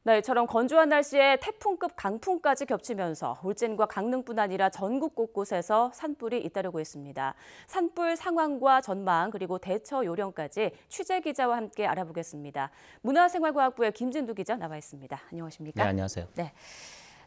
네, 이처럼 건조한 날씨에 태풍급 강풍까지 겹치면서 울진과 강릉뿐 아니라 전국 곳곳에서 산불이 잇따르고 있습니다. 산불 상황과 전망 그리고 대처 요령까지 취재 기자와 함께 알아보겠습니다. 문화생활과학부의 김진두 기자 나와 있습니다. 안녕하십니까? 네, 안녕하세요. 네.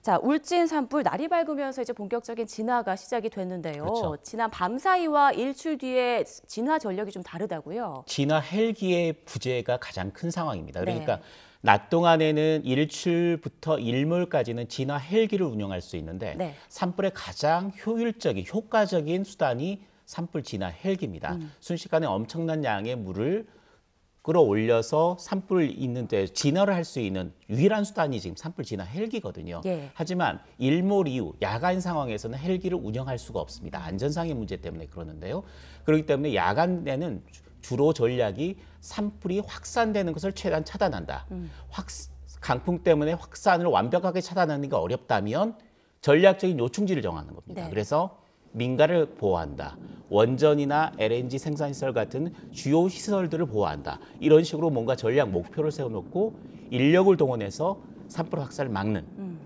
자, 울진 산불 날이 밝으면서 이제 본격적인 진화가 시작이 됐는데요. 그렇죠. 지난 밤 사이와 일출 뒤에 진화 전력이 좀 다르다고요? 진화 헬기의 부재가 가장 큰 상황입니다. 그러니까 네. 낮 동안에는 일출부터 일몰까지는 진화 헬기를 운영할 수 있는데 네. 산불의 가장 효율적인, 효과적인 수단이 산불 진화 헬기입니다. 순식간에 엄청난 양의 물을 끌어올려서 산불 있는데 진화를 할 수 있는 유일한 수단이 지금 산불 진화 헬기거든요. 예. 하지만 일몰 이후 야간 상황에서는 헬기를 운영할 수가 없습니다. 안전상의 문제 때문에 그러는데요. 그렇기 때문에 야간에는 주로 전략이 산불이 확산되는 것을 최대한 차단한다. 강풍 때문에 확산을 완벽하게 차단하는 게 어렵다면 전략적인 요충지를 정하는 겁니다. 네. 그래서 민가를 보호한다. 원전이나 LNG 생산시설 같은 주요 시설들을 보호한다. 이런 식으로 뭔가 전략 목표를 세워놓고 인력을 동원해서 산불 확산을 막는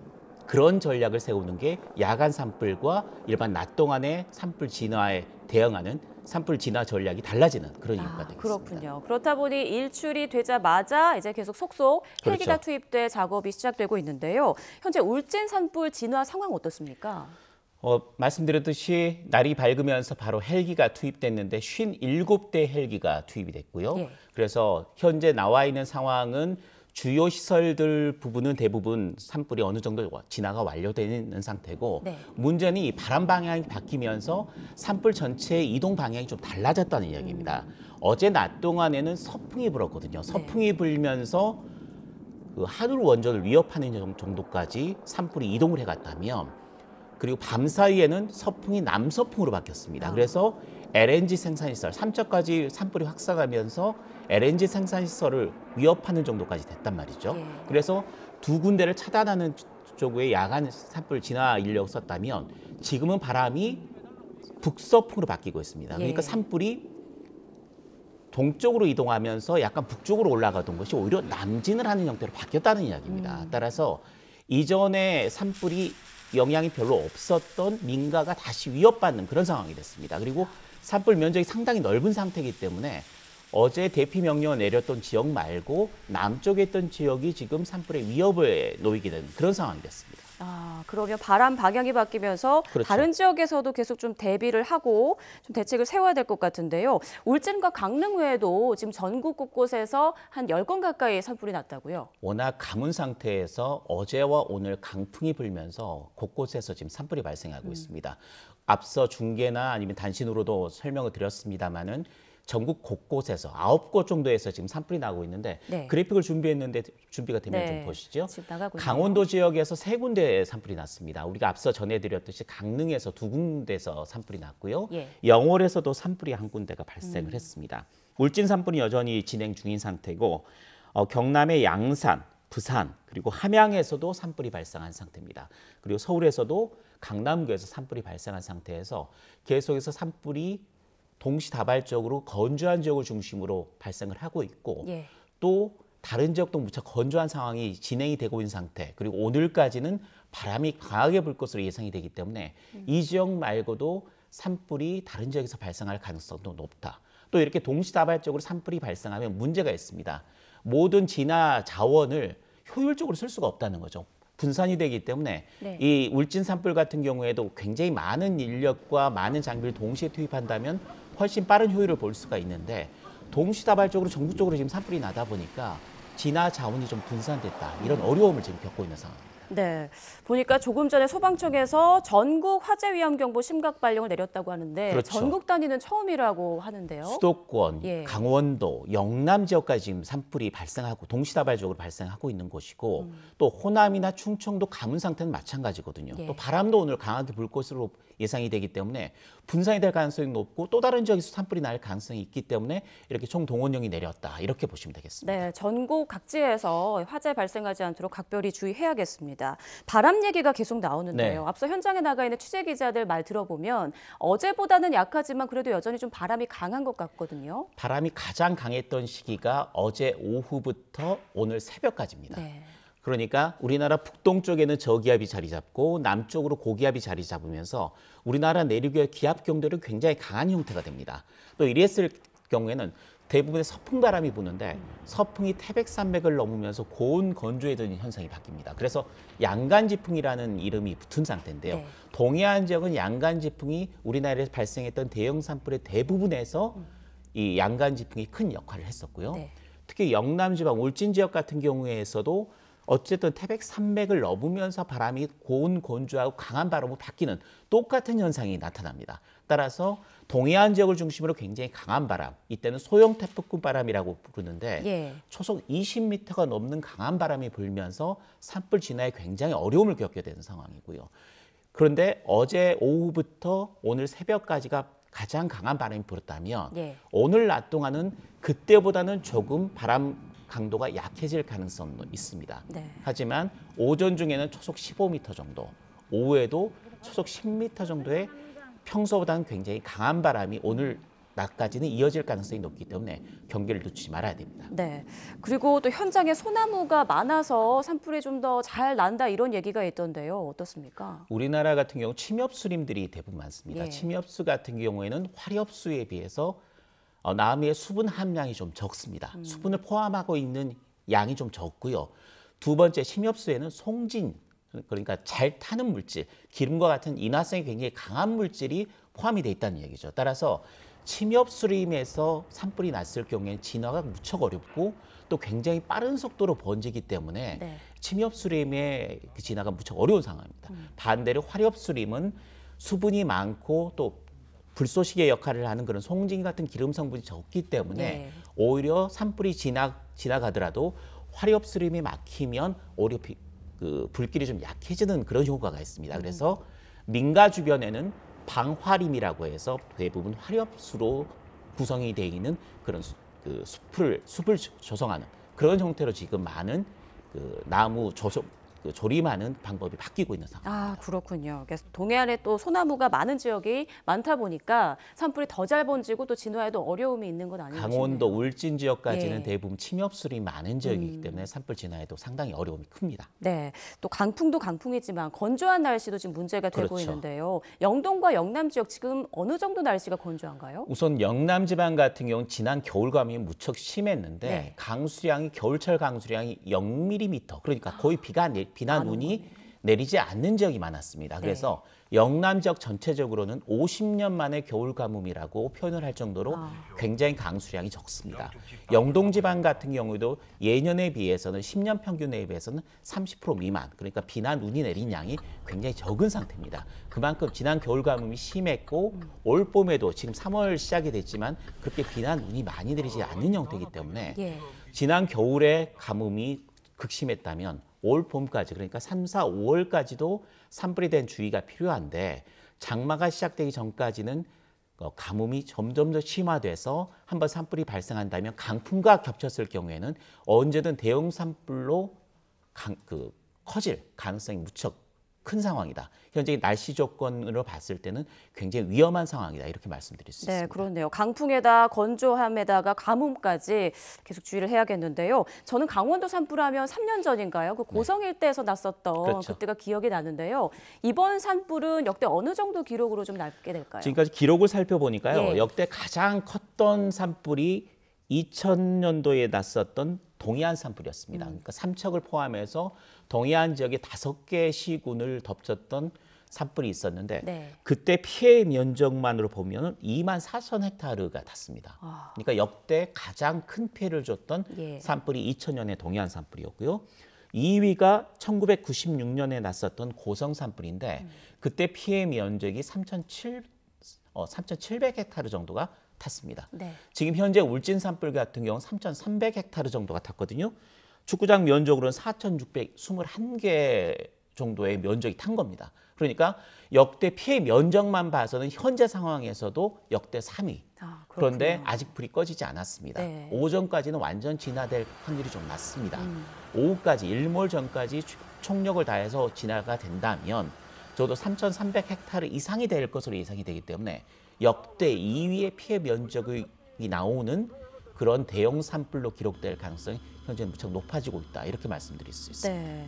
그런 전략을 세우는 게 야간 산불과 일반 낮 동안의 산불 진화에 대응하는 산불 진화 전략이 달라지는 그런 이유가 되겠습니다. 그렇군요. 그렇다 보니 일출이 되자마자 이제 계속 속속 헬기가 그렇죠. 투입돼 작업이 시작되고 있는데요. 현재 울진 산불 진화 상황 어떻습니까? 말씀드렸듯이 날이 밝으면서 바로 헬기가 투입됐는데 57대 헬기가 투입이 됐고요. 예. 그래서 현재 나와 있는 상황은 주요 시설들 부분은 대부분 산불이 어느 정도 진화가 완료되는 상태고 네. 문제는 이 바람 방향이 바뀌면서 산불 전체의 이동 방향이 좀 달라졌다는 이야기입니다. 어제 낮 동안에는 서풍이 불었거든요. 서풍이 불면서 그 하늘 원전을 위협하는 정도까지 산불이 이동을 해갔다면 그리고 밤 사이에는 서풍이 남서풍으로 바뀌었습니다. 그래서 LNG 생산시설, 삼척까지 산불이 확산하면서 LNG 생산시설을 위협하는 정도까지 됐단 말이죠. 예. 그래서 두 군데를 차단하는 쪽에 야간 산불 진화 인력을 썼다면 지금은 바람이 북서풍으로 바뀌고 있습니다. 그러니까 예. 산불이 동쪽으로 이동하면서 약간 북쪽으로 올라가던 것이 오히려 남진을 하는 형태로 바뀌었다는 이야기입니다. 따라서 이전에 산불이 영향이 별로 없었던 민가가 다시 위협받는 그런 상황이 됐습니다. 그리고 산불 면적이 상당히 넓은 상태이기 때문에 어제 대피 명령을 내렸던 지역 말고 남쪽에 있던 지역이 지금 산불의 위협에 놓이게 된 그런 상황이 됐습니다. 그러면 바람 방향이 바뀌면서 그렇죠. 다른 지역에서도 계속 좀 대비를 하고 좀 대책을 세워야 될 것 같은데요. 울진과 강릉 외에도 지금 전국 곳곳에서 한 10건 가까이 산불이 났다고요? 워낙 가문 상태에서 어제와 오늘 강풍이 불면서 곳곳에서 지금 산불이 발생하고 있습니다. 앞서 중계나 아니면 단신으로도 설명을 드렸습니다마는 전국 곳곳에서 9곳 정도에서 지금 산불이 나고 있는데 네. 그래픽을 준비했는데 준비가 되면 네, 좀 보시죠. 지금 나가고 있네요. 강원도 지역에서 3군데에 산불이 났습니다. 우리가 앞서 전해드렸듯이 강릉에서 2군데에서 산불이 났고요. 예. 영월에서도 산불이 한 군데가 발생을 했습니다. 울진 산불이 여전히 진행 중인 상태고 경남의 양산, 부산 그리고 함양에서도 산불이 발생한 상태입니다. 그리고 서울에서도 강남구에서 산불이 발생한 상태에서 계속해서 산불이 동시다발적으로 건조한 지역을 중심으로 발생을 하고 있고 예. 또 다른 지역도 무척 건조한 상황이 진행이 되고 있는 상태 그리고 오늘까지는 바람이 강하게 불 것으로 예상이 되기 때문에 이 지역 말고도 산불이 다른 지역에서 발생할 가능성도 높다. 또 이렇게 동시다발적으로 산불이 발생하면 문제가 있습니다. 모든 진화 자원을 효율적으로 쓸 수가 없다는 거죠. 분산이 되기 때문에 네. 이 울진 산불 같은 경우에도 굉장히 많은 인력과 많은 장비를 동시에 투입한다면 훨씬 빠른 효율을 볼 수가 있는데 동시다발적으로 전국적으로 지금 산불이 나다 보니까 진화 자원이 좀 분산됐다. 이런 어려움을 지금 겪고 있는 상황입니다. 네, 보니까 조금 전에 소방청에서 전국 화재 위험 경보 심각 발령을 내렸다고 하는데 그렇죠. 전국 단위는 처음이라고 하는데요. 수도권, 예. 강원도, 영남 지역까지 지금 산불이 발생하고 동시다발적으로 발생하고 있는 곳이고 또 호남이나 충청도 가문 상태는 마찬가지거든요. 예. 또 바람도 오늘 강하게 불 것으로 예상이 되기 때문에 분산이 될 가능성이 높고 또 다른 지역에서 산불이 날 가능성이 있기 때문에 이렇게 총동원령이 내렸다. 이렇게 보시면 되겠습니다. 네, 전국 각지에서 화재 발생하지 않도록 각별히 주의해야겠습니다. 바람 얘기가 계속 나오는데요. 네. 앞서 현장에 나가 있는 취재 기자들 말 들어보면 어제보다는 약하지만 그래도 여전히 좀 바람이 강한 것 같거든요. 바람이 가장 강했던 시기가 어제 오후부터 오늘 새벽까지입니다. 네. 그러니까 우리나라 북동쪽에는 저기압이 자리 잡고 남쪽으로 고기압이 자리 잡으면서 우리나라 내륙의 기압 경도는 굉장히 강한 형태가 됩니다. 또 이랬을 경우에는 대부분의 서풍 바람이 부는데 서풍이 태백산맥을 넘으면서 고온 건조해지는 현상이 바뀝니다. 그래서 양간지풍이라는 이름이 붙은 상태인데요. 네. 동해안 지역은 양간지풍이 우리나라에서 발생했던 대형 산불의 대부분에서 이 양간지풍이 큰 역할을 했었고요. 네. 특히 영남지방 울진 지역 같은 경우에서도 어쨌든 태백산맥을 넘으면서 바람이 고온 건조하고 강한 바람으로 바뀌는 똑같은 현상이 나타납니다. 따라서 동해안 지역을 중심으로 굉장히 강한 바람, 이때는 소형 태풍급 바람이라고 부르는데 예. 초속 20m가 넘는 강한 바람이 불면서 산불 진화에 굉장히 어려움을 겪게 되는 상황이고요. 그런데 어제 오후부터 오늘 새벽까지가 가장 강한 바람이 불었다면 예. 오늘 낮 동안은 그때보다는 조금 바람 강도가 약해질 가능성도 있습니다. 네. 하지만 오전 중에는 초속 15m 정도, 오후에도 초속 10m 정도의 평소보다는 굉장히 강한 바람이 오늘 낮까지는 이어질 가능성이 높기 때문에 경계를 늦추지 말아야 됩니다. 네. 그리고 또 현장에 소나무가 많아서 산불이 좀 더 잘 난다 이런 얘기가 있던데요. 어떻습니까? 우리나라 같은 경우 침엽수림들이 대부분 많습니다. 예. 침엽수 같은 경우에는 화렵수에 비해서 나무의 수분 함량이 좀 적습니다. 수분을 포함하고 있는 양이 좀 적고요. 두 번째, 침엽수에는 송진, 그러니까 잘 타는 물질, 기름과 같은 인화성이 굉장히 강한 물질이 포함이 돼 있다는 얘기죠. 따라서 침엽수림에서 산불이 났을 경우에는 진화가 무척 어렵고 또 굉장히 빠른 속도로 번지기 때문에 네. 침엽수림의 그 진화가 무척 어려운 상황입니다. 반대로 화렵수림은 수분이 많고 또 불쏘시개 역할을 하는 그런 송진 같은 기름 성분이 적기 때문에 네. 오히려 산불이 지나가더라도 화렵수림이 막히면 오히려 그 불길이 좀 약해지는 그런 효과가 있습니다. 그래서 민가 주변에는 방화림이라고 해서 대부분 화렵수로 구성이 되어 있는 그런 숲을 조성하는 그런 형태로 지금 많은 그 나무 조림하는 방법이 바뀌고 있는 상황입니다. 아, 그렇군요. 그래서 동해안에 또 소나무가 많은 지역이 많다 보니까 산불이 더 잘 번지고 또 진화에도 어려움이 있는 건 아니죠. 강원도 울진 지역까지는 예. 대부분 침엽수림이 많은 지역이기 때문에 산불 진화에도 상당히 어려움이 큽니다. 네, 또 강풍도 강풍이지만 건조한 날씨도 지금 문제가 되고 그렇죠. 있는데요. 영동과 영남 지역 지금 어느 정도 날씨가 건조한가요? 우선 영남 지방 같은 경우는 지난 겨울감이 무척 심했는데 네. 강수량이 겨울철 강수량이 0mm, 그러니까 거의 비나 눈이 내리지 않는 지역이 많았습니다. 그래서 영남 지역 전체적으로는 50년 만에 겨울 가뭄이라고 표현을 할 정도로 굉장히 강수량이 적습니다. 영동 지방 같은 경우도 예년에 비해서는 10년 평균에 비해서는 30% 미만, 그러니까 비나 눈이 내린 양이 굉장히 적은 상태입니다. 그만큼 지난 겨울 가뭄이 심했고 올 봄에도 지금 3월 시작이 됐지만 그렇게 비나 눈이 많이 내리지 않는 형태이기 때문에 예. 지난 겨울에 가뭄이 극심했다면 올 봄까지, 그러니까 3, 4, 5월까지도 산불에 대한 주의가 필요한데 장마가 시작되기 전까지는 가뭄이 점점 더 심화돼서 한번 산불이 발생한다면 강풍과 겹쳤을 경우에는 언제든 대형 산불로 커질 가능성이 무척 큰 상황이다. 현재 날씨 조건으로 봤을 때는 굉장히 위험한 상황이다. 이렇게 말씀드릴 수 네, 있습니다. 그렇네요. 강풍에다 건조함에다가 가뭄까지 계속 주의를 해야겠는데요. 저는 강원도 산불하면 3년 전인가요? 그 고성 일대에서 났었던 그렇죠. 그때가 기억이 나는데요. 이번 산불은 역대 어느 정도 기록으로 좀 남게 될까요? 지금까지 기록을 살펴보니까요. 예. 역대 가장 컸던 산불이 2000년도에 났었던 동해안 산불이었습니다. 그러니까 삼척을 포함해서 동해안 지역에 5개 시군을 덮쳤던 산불이 있었는데 네. 그때 피해 면적만으로 보면 2만 4천 헥타르가 닿습니다. 그러니까 역대 가장 큰 피해를 줬던 예. 산불이 2000년의 동해안 산불이었고요. 2위가 1996년에 났었던 고성 산불인데 그때 피해 면적이 3,700헥타르 정도가 탔습니다. 네. 지금 현재 울진 산불 같은 경우는 3,300헥타르 정도가 탔거든요. 축구장 면적으로는 4,621개 정도의 면적이 탄 겁니다. 그러니까 역대 피해 면적만 봐서는 현재 상황에서도 역대 3위. 아, 그런데 그렇군요. 아직 불이 꺼지지 않았습니다. 네. 오전까지는 완전 진화될 확률이 좀 낮습니다. 오후까지 일몰 전까지 총력을 다해서 진화가 된다면 저도 3,300헥타르 이상이 될 것으로 예상이 되기 때문에 역대 2위의 피해 면적이 나오는 그런 대형 산불로 기록될 가능성이 현재 무척 높아지고 있다 이렇게 말씀드릴 수 있습니다. 네.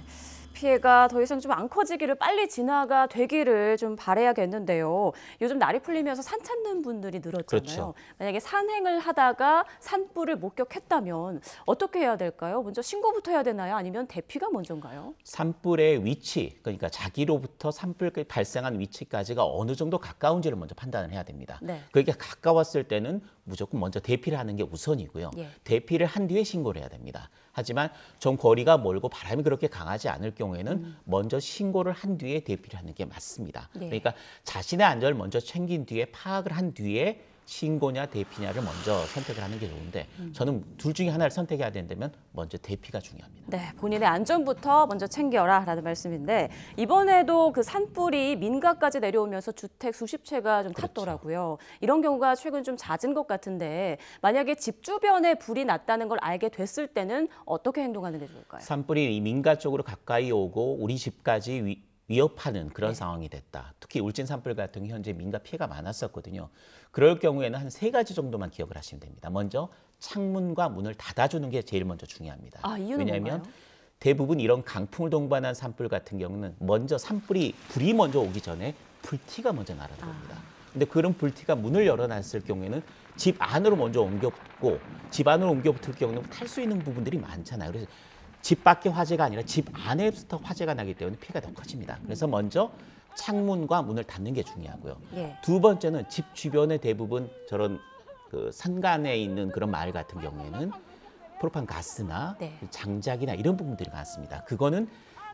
피해가 더 이상 좀 안 커지기를 빨리 진화가 되기를 좀 바라야겠는데요. 요즘 날이 풀리면서 산 찾는 분들이 늘었잖아요. 그렇죠. 만약에 산행을 하다가 산불을 목격했다면 어떻게 해야 될까요? 먼저 신고부터 해야 되나요? 아니면 대피가 먼저인가요? 산불의 위치, 그러니까 자기로부터 산불이 발생한 위치까지가 어느 정도 가까운지를 먼저 판단을 해야 됩니다. 네. 그러니까 가까웠을 때는 무조건 먼저 대피를 하는 게 우선이고요. 예. 대피를 한 뒤에 신고를 해야 됩니다. 하지만 좀 거리가 멀고 바람이 그렇게 강하지 않을 경우에는 먼저 신고를 한 뒤에 대피를 하는 게 맞습니다. 네. 그러니까 자신의 안전을 먼저 챙긴 뒤에 파악을 한 뒤에 신고냐 대피냐를 먼저 선택을 하는 게 좋은데 저는 둘 중에 하나를 선택해야 된다면 먼저 대피가 중요합니다. 네, 본인의 안전부터 먼저 챙겨라라는 말씀인데 이번에도 그 산불이 민가까지 내려오면서 주택 수십 채가 좀 그렇죠. 탔더라고요. 이런 경우가 최근 좀 잦은 것 같은데 만약에 집 주변에 불이 났다는 걸 알게 됐을 때는 어떻게 행동하는 게 좋을까요? 산불이 이 민가 쪽으로 가까이 오고 우리 집까지 위협하는 그런 상황이 됐다. 특히 울진 산불 같은 경우 현재 민가 피해가 많았었거든요. 그럴 경우에는 한 3가지 정도만 기억을 하시면 됩니다. 먼저 창문과 문을 닫아주는 게 제일 먼저 중요합니다. 아, 이유는 왜냐하면 뭔가요? 대부분 이런 강풍을 동반한 산불 같은 경우는 먼저 불이 먼저 오기 전에 불티가 먼저 날아들어옵니다. 근데 그런 불티가 문을 열어놨을 경우에는 집 안으로 먼저 옮겨붙고 집 안으로 옮겨붙을 경우는 탈 수 있는 부분들이 많잖아요. 그래서 집 밖의 화재가 아니라 집 안에부터 화재가 나기 때문에 피해가 더 커집니다. 그래서 먼저 창문과 문을 닫는 게 중요하고요. 예. 두 번째는 집 주변에 대부분 저런 그 산간에 있는 그런 마을 같은 경우에는 프로판 가스나 네. 장작이나 이런 부분들이 많습니다. 그거는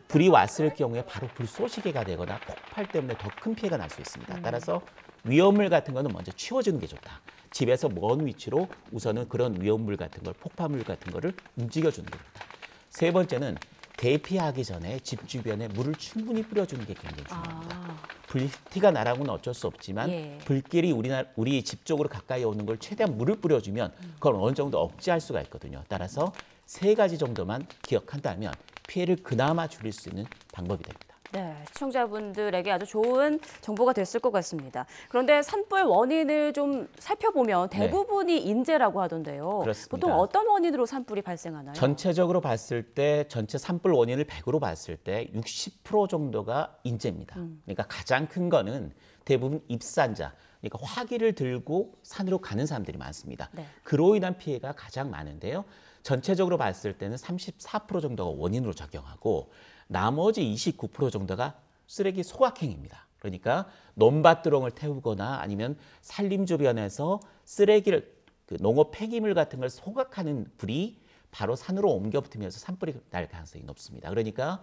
불이 왔을 경우에 바로 불쏘시개가 되거나 폭발 때문에 더 큰 피해가 날 수 있습니다. 따라서 위험물 같은 거는 먼저 치워주는 게 좋다. 집에서 먼 위치로 우선은 그런 위험물 같은 걸, 폭파물 같은 거를 움직여주는 게 좋다. 세 번째는 대피하기 전에 집 주변에 물을 충분히 뿌려주는 게 굉장히 중요합니다. 불티가 나라고는 어쩔 수 없지만 예. 불길이 우리 집 쪽으로 가까이 오는 걸 최대한 물을 뿌려주면 그걸 어느 정도 억제할 수가 있거든요. 따라서 3가지 정도만 기억한다면 피해를 그나마 줄일 수 있는 방법이 됩니다. 네, 시청자분들에게 아주 좋은 정보가 됐을 것 같습니다. 그런데 산불 원인을 좀 살펴보면 대부분이 인재라고 하던데요. 그렇습니다. 보통 어떤 원인으로 산불이 발생하나요? 전체적으로 봤을 때 전체 산불 원인을 100으로 봤을 때 60% 정도가 인재입니다. 그러니까 가장 큰 거는 대부분 입산자, 그러니까 화기를 들고 산으로 가는 사람들이 많습니다. 네. 그로 인한 피해가 가장 많은데요. 전체적으로 봤을 때는 34% 정도가 원인으로 작용하고 나머지 29% 정도가 쓰레기 소각행위입니다. 그러니까 논밭두렁을 태우거나 아니면 산림 주변에서 쓰레기를 농업 폐기물 같은 걸 소각하는 불이 바로 산으로 옮겨 붙으면서 산불이 날 가능성이 높습니다. 그러니까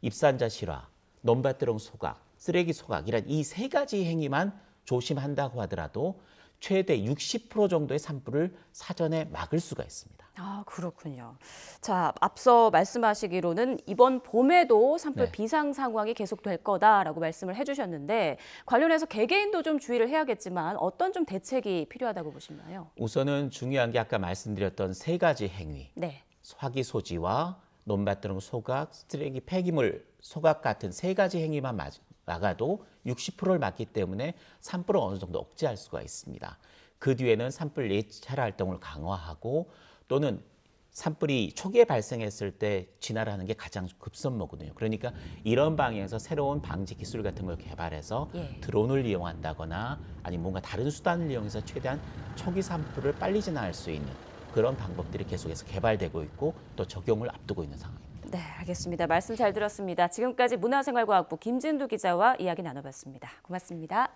입산자 실화, 논밭두렁 소각, 쓰레기 소각 이런 이 3가지 행위만 조심한다고 하더라도 최대 60% 정도의 산불을 사전에 막을 수가 있습니다. 아, 그렇군요. 자, 앞서 말씀하시기로는 이번 봄에도 산불 네. 비상 상황이 계속될 거다라고 말씀을 해주셨는데 관련해서 개개인도 좀 주의를 해야겠지만 어떤 좀 대책이 필요하다고 보시나요? 우선은 중요한 게 아까 말씀드렸던 3가지 행위, 네. 화기 소지와 논밭두렁 소각, 쓰레기 폐기물 소각 같은 3가지 행위만 막아도 60%를 막기 때문에 산불을 어느 정도 억제할 수가 있습니다. 그 뒤에는 산불 예찰 활동을 강화하고 또는 산불이 초기에 발생했을 때 진화를 하는 게 가장 급선무거든요. 그러니까 이런 방향에서 새로운 방지 기술 같은 걸 개발해서 예. 드론을 이용한다거나 아니면 뭔가 다른 수단을 이용해서 최대한 초기 산불을 빨리 진화할 수 있는 그런 방법들이 계속해서 개발되고 있고 또 적용을 앞두고 있는 상황입니다. 네, 알겠습니다. 말씀 잘 들었습니다. 지금까지 문화생활과학부 김진두 기자와 이야기 나눠봤습니다. 고맙습니다.